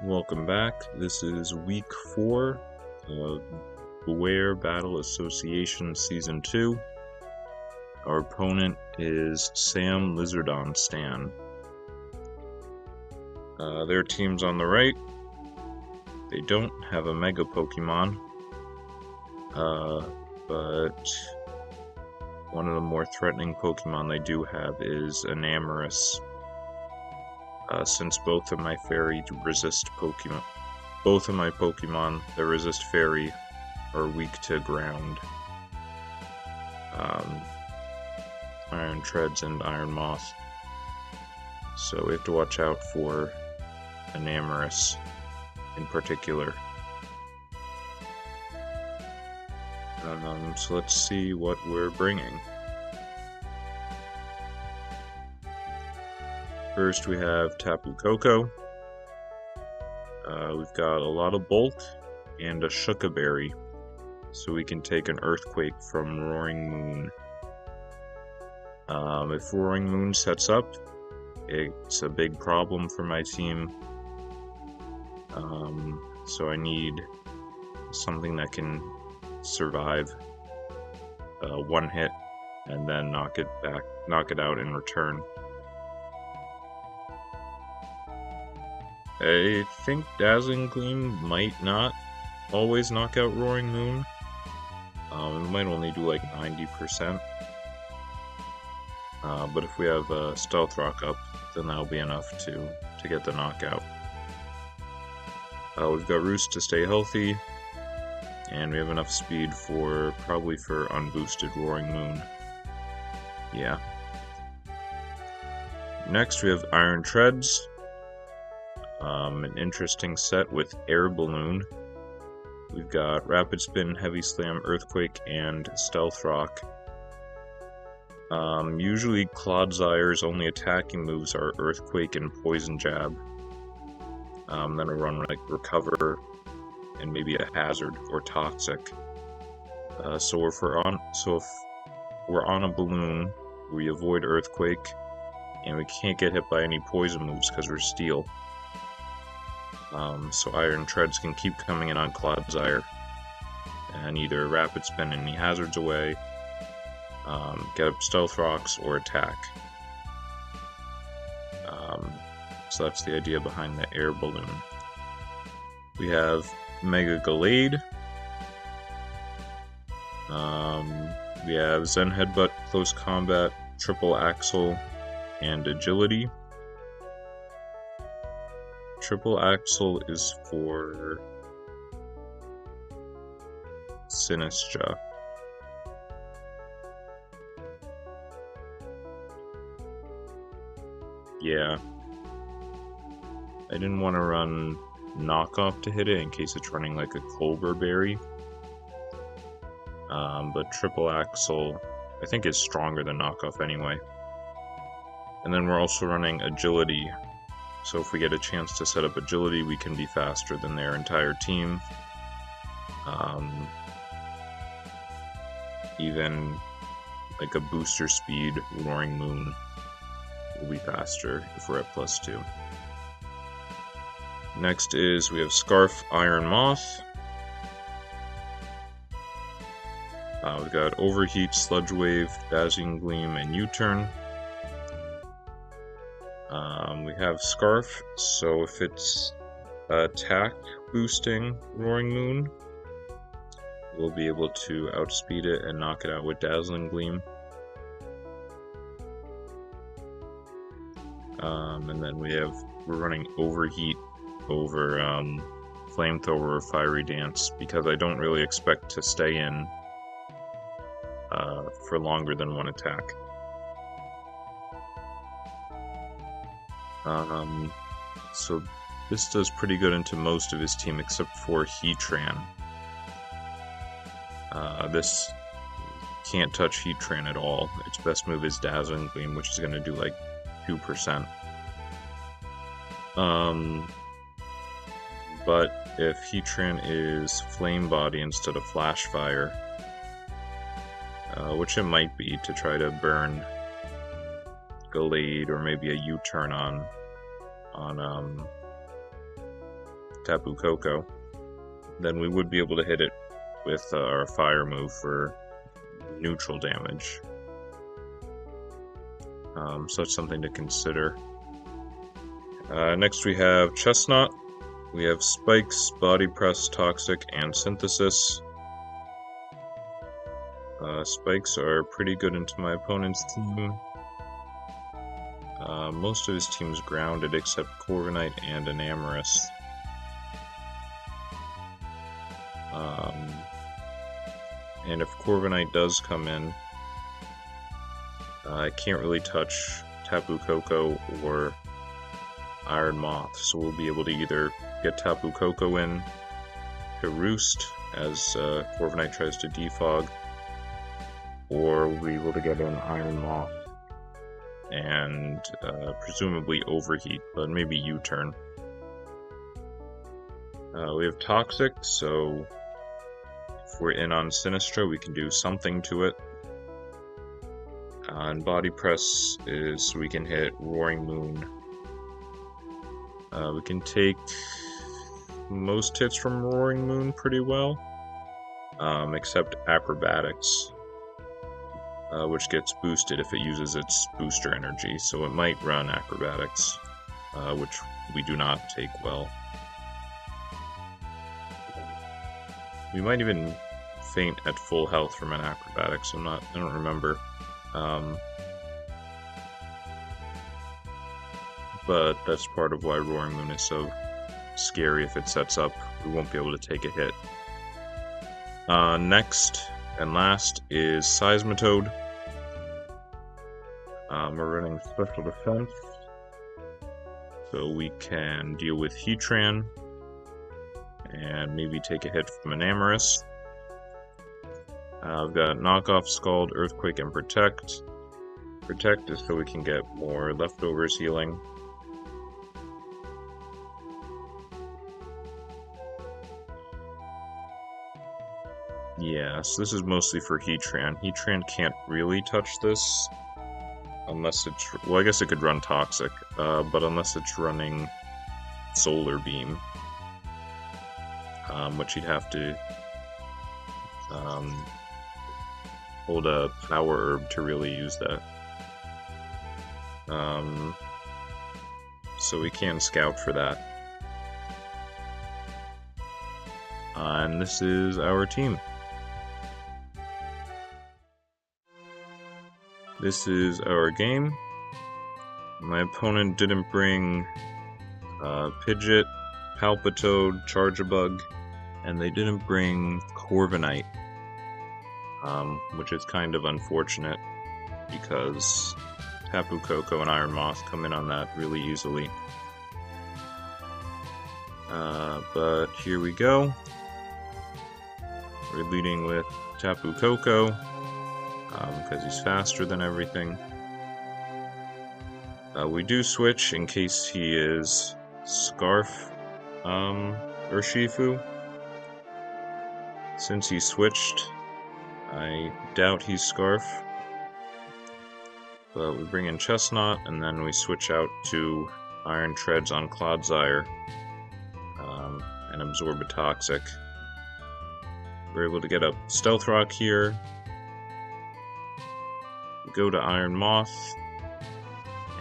Welcome back. This is week 4 of Bewear Battle Association Season 2. Our opponent is Samlizardonstan. Their team's on the right. They don't have a Mega Pokemon, but one of the more threatening Pokemon they do have is Enamorus. Since both of my Fairy resist Pokemon, both of my Pokemon that resist Fairy are weak to ground. Iron Treads and Iron Moth. So we have to watch out for Enamorus in particular. So let's see what we're bringing. First we have Tapu Koko. We've got a lot of Bolt and a Shuka Berry, so we can take an Earthquake from Roaring Moon. If Roaring Moon sets up, it's a big problem for my team. So I need something that can survive one hit and then knock it out in return. I think Dazzling Gleam might not always knock out Roaring Moon. It might only do like 90%. But if we have Stealth Rock up, then that'll be enough to get the knockout. We've got Roost to stay healthy, and we have enough speed probably for unboosted Roaring Moon. Yeah. Next we have Iron Treads. An interesting set with Air Balloon. We've got Rapid Spin, Heavy Slam, Earthquake, and Stealth Rock. Usually Clodsaire's only attacking moves are Earthquake and Poison Jab. Then I run like Recover and maybe a Hazard or Toxic. So if we're on a balloon, we avoid Earthquake, and we can't get hit by any poison moves because we're Steel. So Iron Treads can keep coming in on Clodzaire and either Rapid Spin any hazards away, get up Stealth Rocks, or attack. So that's the idea behind the Air Balloon. We have Mega Gallade. We have Zen Headbutt, Close Combat, Triple Axle, and Agility. Triple Axle is for Sinistcha. Yeah. I didn't want to run Knockoff to hit it in case it's running like a Clover Berry. But Triple Axle, I think, is stronger than Knockoff anyway. And then we're also running Agility. So if we get a chance to set up Agility, we can be faster than their entire team. Even like a booster speed Roaring Moon will be faster if we're at +2. Next is we have Scarf Iron Moth. We've got Overheat, Sludge Wave, Dazzling Gleam, and U-Turn. We have Scarf, so if it's attack boosting Roaring Moon, we'll be able to outspeed it and knock it out with Dazzling Gleam. And then we're running Overheat over Flamethrower or Fiery Dance because I don't really expect to stay in for longer than one attack. So this does pretty good into most of his team except for Heatran. This can't touch Heatran at all. Its best move is Dazzling Gleam, which is going to do like 2%. But if Heatran is Flame Body instead of Flash Fire, which it might be to try to burn Gallade or maybe a U-turn on Tapu Koko, then we would be able to hit it with our fire move for neutral damage. So it's something to consider. Next we have Chestnut. We have Spikes, Body Press, Toxic, and Synthesis. Spikes are pretty good into my opponent's team. Most of his team's grounded except Corviknight and Enamorous. And if Corviknight does come in, I can't really touch Tapu Koko or Iron Moth, so we'll be able to either get Tapu Koko in to roost as Corviknight tries to defog, or we'll be able to get an Iron Moth and presumably overheat, but maybe U-turn. We have Toxic, so if we're in on Sinistra, we can do something to it. And Body Press is we can hit Roaring Moon. We can take most hits from Roaring Moon pretty well, except Acrobatics, which gets boosted if it uses its booster energy, so it might run Acrobatics, which we do not take well. We might even faint at full health from an Acrobatics, I don't remember. But that's part of why Roaring Moon is so scary. If it sets up, we won't be able to take a hit. Next and last is Seismitoad. We're running Special Defense, so we can deal with Heatran and maybe take a hit from Enamorous. I've got Knockoff, Scald, Earthquake, and Protect. Protect is so we can get more leftovers healing. Yeah, so this is mostly for Heatran. Heatran can't really touch this unless it's... well, I guess it could run Toxic, but unless it's running Solar Beam, which he'd have to hold a Power Herb to really use that. So we can scout for that. And this is our team. This is our game. My opponent didn't bring Pidgeot, Palpitoad, Charjabug, and they didn't bring Corviknight, which is kind of unfortunate because Tapu Koko and Iron Moth come in on that really easily. But here we go. We're leading with Tapu Koko because he's faster than everything. We do switch in case he is Scarf Urshifu. Since he switched, I doubt he's Scarf. But we bring in Chestnut, and then we switch out to Iron Treads on Clodsire and absorb a Toxic. We're able to get up Stealth Rock here. We go to Iron Moth,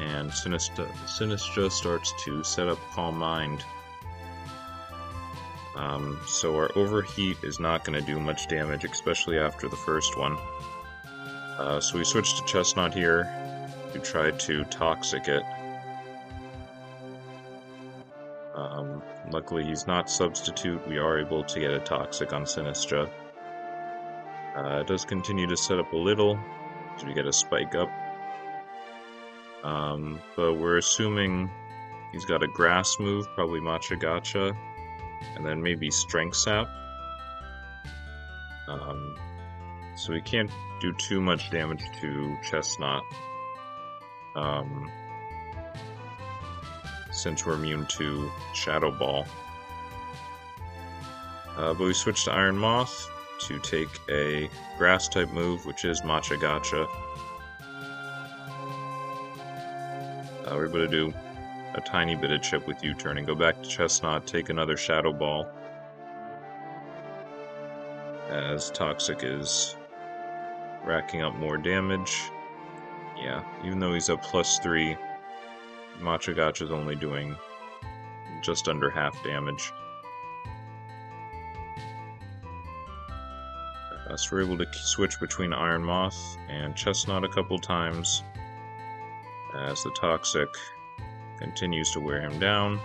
and Sinistra starts to set up Calm Mind. So our Overheat is not going to do much damage, especially after the first one. So we switch to Chestnut here to try to Toxic it. Luckily he's not Substitute, we are able to get a Toxic on Sinistra. It does continue to set up a little, so we get a Spike up. But we're assuming he's got a Grass move, probably Matcha Gotcha, and then maybe Strength Sap. So we can't do too much damage to Chestnut, since we're immune to Shadow Ball. But we switch to Iron Moth to take a Grass type move, which is Matcha Gotcha. We're able to do a tiny bit of chip with U-turn and go back to Chestnut, take another Shadow Ball, as Toxic is racking up more damage. Yeah, even though he's up +3, Machagacha's only doing just under half damage. So we're able to switch between Iron Moth and Chestnut a couple times, as the Toxic continues to wear him down.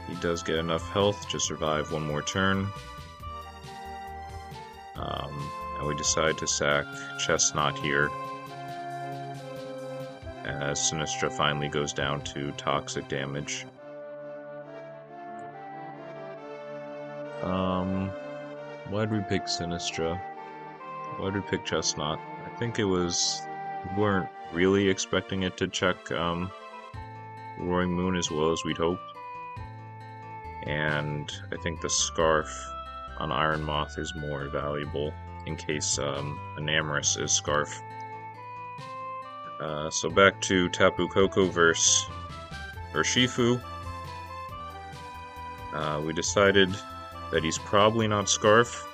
He does get enough health to survive one more turn. And we decide to sack Chestnut here, as Sinistra finally goes down to Toxic damage. Why'd we pick Sinistra? Why'd we pick Chestnut? I think it was... we weren't really expecting it to check Roaring Moon as well as we'd hoped. And I think the Scarf on Iron Moth is more valuable in case Enamorous is Scarf. So back to Tapu Koko versus Urshifu. We decided that he's probably not Scarf,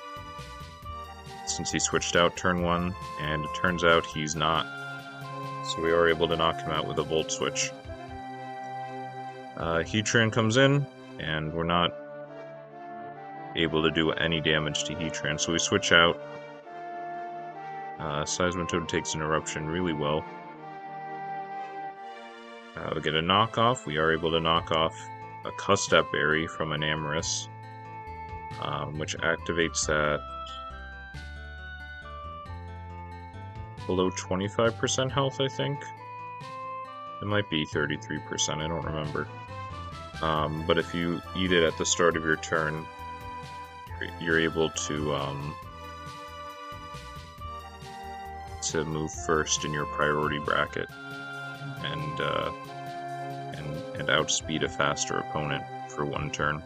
since he switched out turn 1, and it turns out he's not. So we are able to knock him out with a Volt Switch. Heatran comes in, and we're not able to do any damage to Heatran, so we switch out. Seismitoad takes an Eruption really well. We get a knockoff. We are able to knock off a Custap Berry from Enamorous, which activates that below 25% health, I think. It might be 33%, I don't remember. But if you eat it at the start of your turn, you're able to move first in your priority bracket and outspeed a faster opponent for one turn.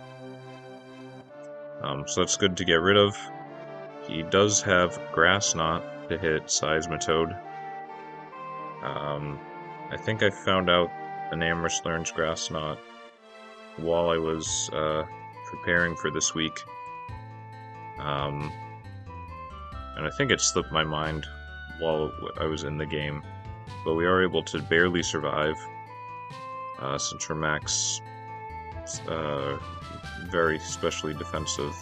So that's good to get rid of. He does have Grass Knot to hit Seismitoad. I think I found out Enamorous learns Grass Knot while I was preparing for this week. And I think it slipped my mind while I was in the game. But we are able to barely survive, since we're max very specially defensive.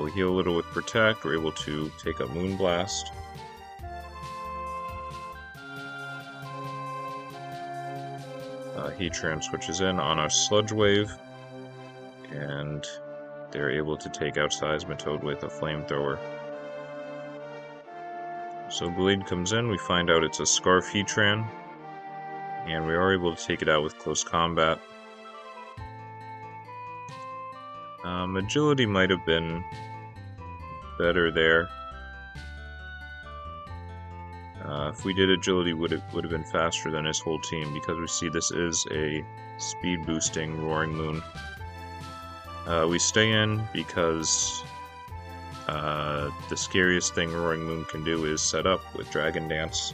We heal a little with Protect, we're able to take a Moonblast. Heatran switches in on a Sludge Wave, and they're able to take out Seismitoad with a Flamethrower. So Blade comes in, we find out it's a Scarf Heatran, and we are able to take it out with Close Combat. Agility might have been better there. If we did Agility, would have been faster than his whole team, because we see this is a speed boosting Roaring Moon. We stay in because the scariest thing Roaring Moon can do is set up with Dragon Dance,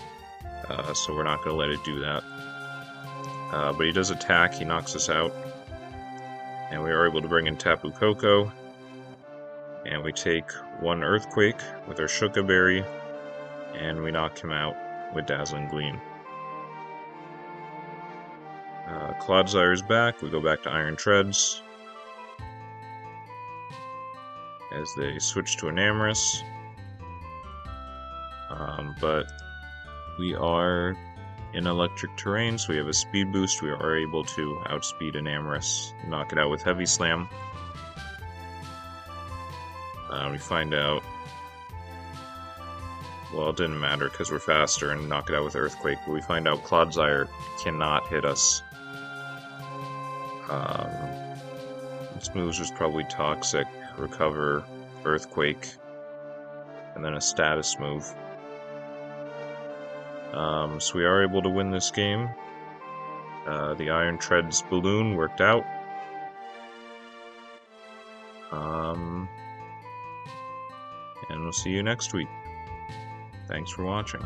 so we're not going to let it do that. But he does attack, he knocks us out, and we are able to bring in Tapu Koko, and we take one Earthquake with our Shuka Berry, and we knock him out with Dazzling Gleam. Clodsire back, we go back to Iron Treads, as they switch to Enamorous. But we are in electric terrain, so we have a speed boost. We are able to outspeed Enamorous, knock it out with Heavy Slam. We find out, well, it didn't matter because we're faster and knock it out with Earthquake, but we find out Clodsire cannot hit us. Its moves was probably Toxic, Recover, Earthquake, and then a status move. So we are able to win this game. The Iron Treads balloon worked out. And we'll see you next week. Thanks for watching.